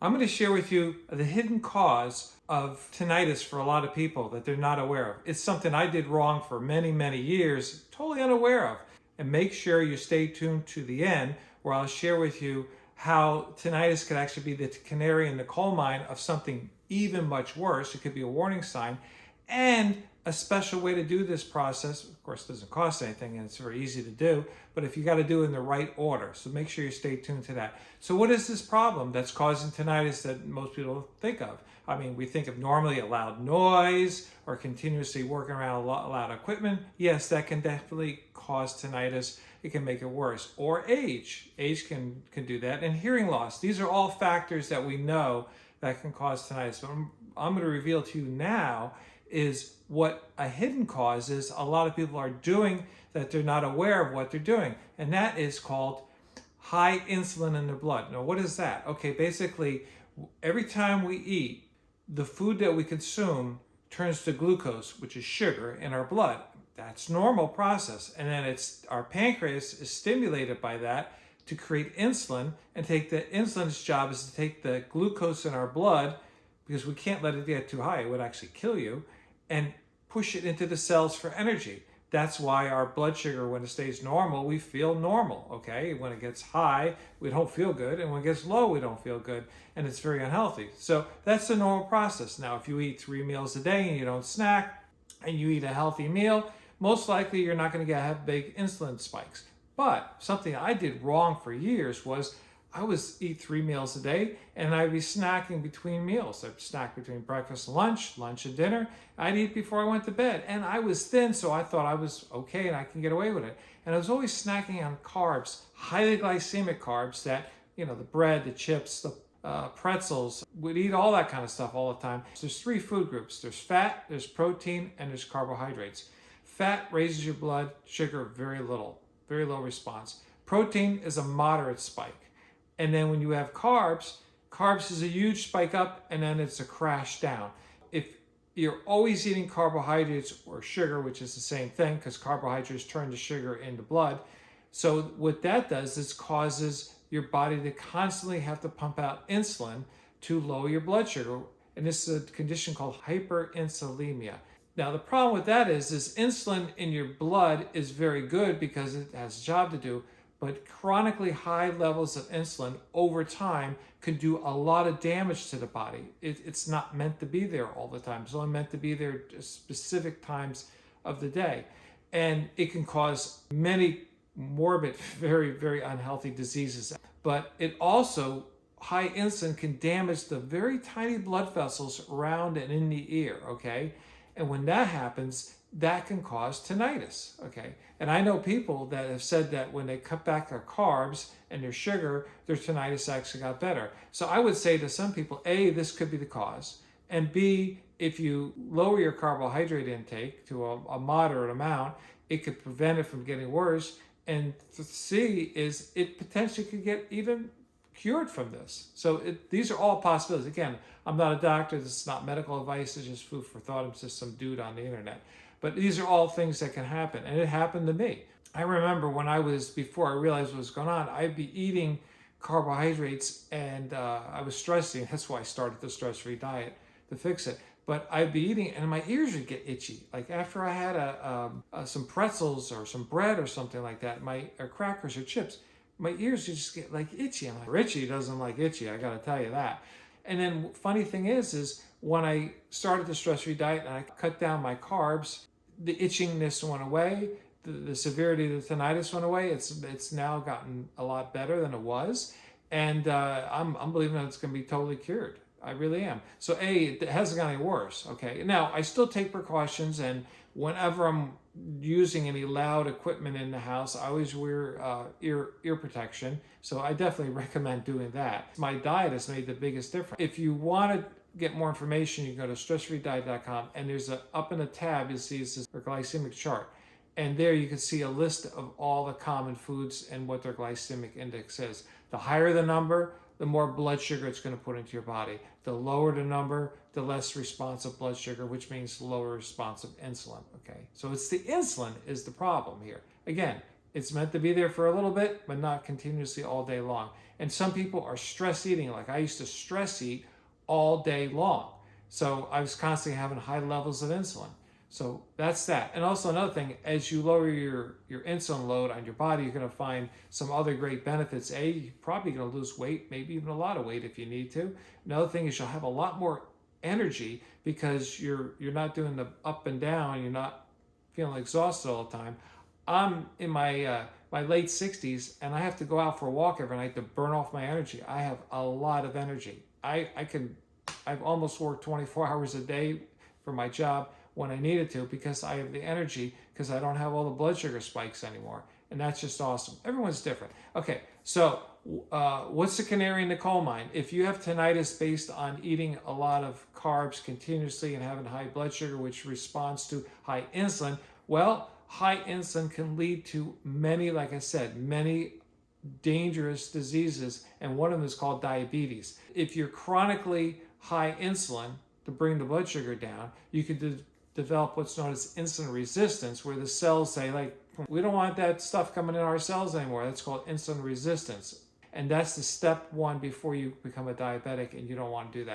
I'm going to share with you the hidden cause of tinnitus for a lot of people that they're not aware of. It's something I did wrong for many, many years, totally unaware of. And make sure you stay tuned to the end where I'll share with you how tinnitus could actually be the canary in the coal mine of something even much worse. It could be a warning sign, and a special way to do this process. Of course, it doesn't cost anything and it's very easy to do, but if you got to do it in the right order. So make sure you stay tuned to that. So what is this problem that's causing tinnitus that most people think of? I mean, we think of normally a loud noise or continuously working around a loud equipment. Yes, that can definitely cause tinnitus. It can make it worse. Or age. Age can do that. And hearing loss. These are all factors that we know that can cause tinnitus. But I'm going to reveal to you now is what a hidden cause is a lot of people are doing that they're not aware of what they're doing. And that is called high insulin in their blood. Now, what is that? Okay, basically, every time we eat, the food that we consume turns to glucose, which is sugar, in our blood. That's normal process. And then our pancreas is stimulated by that to create insulin, and take the insulin's job is to take the glucose in our blood, because we can't let it get too high, it would actually kill you, and push it into the cells for energy. That's why our blood sugar, when it stays normal, we feel normal, okay? When it gets high, we don't feel good, and when it gets low, we don't feel good, and it's very unhealthy. So that's the normal process. Now, if you eat 3 meals a day and you don't snack, and you eat a healthy meal, most likely you're not going to have big insulin spikes. But something I did wrong for years was I would eat 3 meals a day, and I'd be snacking between meals. I'd snack between breakfast and lunch and dinner. I'd eat before I went to bed. And I was thin, so I thought I was okay and I can get away with it. And I was always snacking on carbs, highly glycemic carbs that, the bread, the chips, the pretzels. We'd eat all that kind of stuff all the time. So there's 3 food groups. There's fat, there's protein, and there's carbohydrates. Fat raises your blood sugar very little, very low response. Protein is a moderate spike. And then when you have carbs is a huge spike up, and then it's a crash down. If you're always eating carbohydrates or sugar, which is the same thing, because carbohydrates turn to sugar in the blood. So what that does is causes your body to constantly have to pump out insulin to lower your blood sugar. And this is a condition called hyperinsulinemia. Now, the problem with that is insulin in your blood is very good because it has a job to do. But chronically high levels of insulin over time could do a lot of damage to the body. It's not meant to be there all the time. It's only meant to be there at specific times of the day. And it can cause many morbid, very, very unhealthy diseases. But it also, high insulin can damage the very tiny blood vessels around and in the ear, okay? And when that happens, that can cause tinnitus, okay? And I know people that have said that when they cut back their carbs and their sugar, their tinnitus actually got better. So I would say to some people, A, this could be the cause, and B, if you lower your carbohydrate intake to a moderate amount, it could prevent it from getting worse. And C is it potentially could get even cured from this. So these are all possibilities. Again, I'm not a doctor. This is not medical advice. It's just food for thought. I'm just some dude on the internet. But these are all things that can happen. And it happened to me. I remember before I realized what was going on, I'd be eating carbohydrates and I was stressing. That's why I started the stress-free diet to fix it. But I'd be eating and my ears would get itchy. Like after I had some pretzels or some bread or something like that, or crackers or chips, my ears would just get like itchy. I'm like, Richie doesn't like itchy, I gotta tell you that. And then funny thing is when I started the stress-free diet and I cut down my carbs, the itchiness went away, the severity of the tinnitus went away. It's now gotten a lot better than it was. And I'm believing that it's gonna be totally cured. I really am. So it hasn't got any worse, okay? Now, I still take precautions, and whenever I'm using any loud equipment in the house, I always wear ear protection. So I definitely recommend doing that. My diet has made the biggest difference. If you want to get more information, you can go to stressfreediet.com, and there's up in the tab, you'll see this glycemic chart. And there you can see a list of all the common foods and what their glycemic index is. The higher the number, the more blood sugar it's going to put into your body. The lower the number, the less responsive blood sugar, which means lower responsive insulin, okay? So it's the insulin is the problem here. Again, It's meant to be there for a little bit, but not continuously all day long. And some people are stress eating. Like I used to stress eat all day long. So I was constantly having high levels of insulin. So that's that. And also another thing, as you lower your insulin load on your body, you're going to find some other great benefits. You're probably going to lose weight, maybe even a lot of weight if you need to. Another thing is you'll have a lot more energy because you're not doing the up and down. You're not feeling exhausted all the time. I'm in my late 60s and I have to go out for a walk every night to burn off my energy. I have a lot of energy. I've almost worked 24 hours a day for my job when I needed to because I have the energy because I don't have all the blood sugar spikes anymore. And that's just awesome. Everyone's different. Okay, so what's the canary in the coal mine? If you have tinnitus based on eating a lot of carbs continuously and having high blood sugar, which responds to high insulin, well, high insulin can lead to many, like I said, many dangerous diseases, and one of them is called diabetes. If you're chronically high insulin to bring the blood sugar down, you could develop what's known as insulin resistance, where the cells say, like, we don't want that stuff coming in our cells anymore. That's called insulin resistance. And that's the step one before you become a diabetic, and you don't want to do that.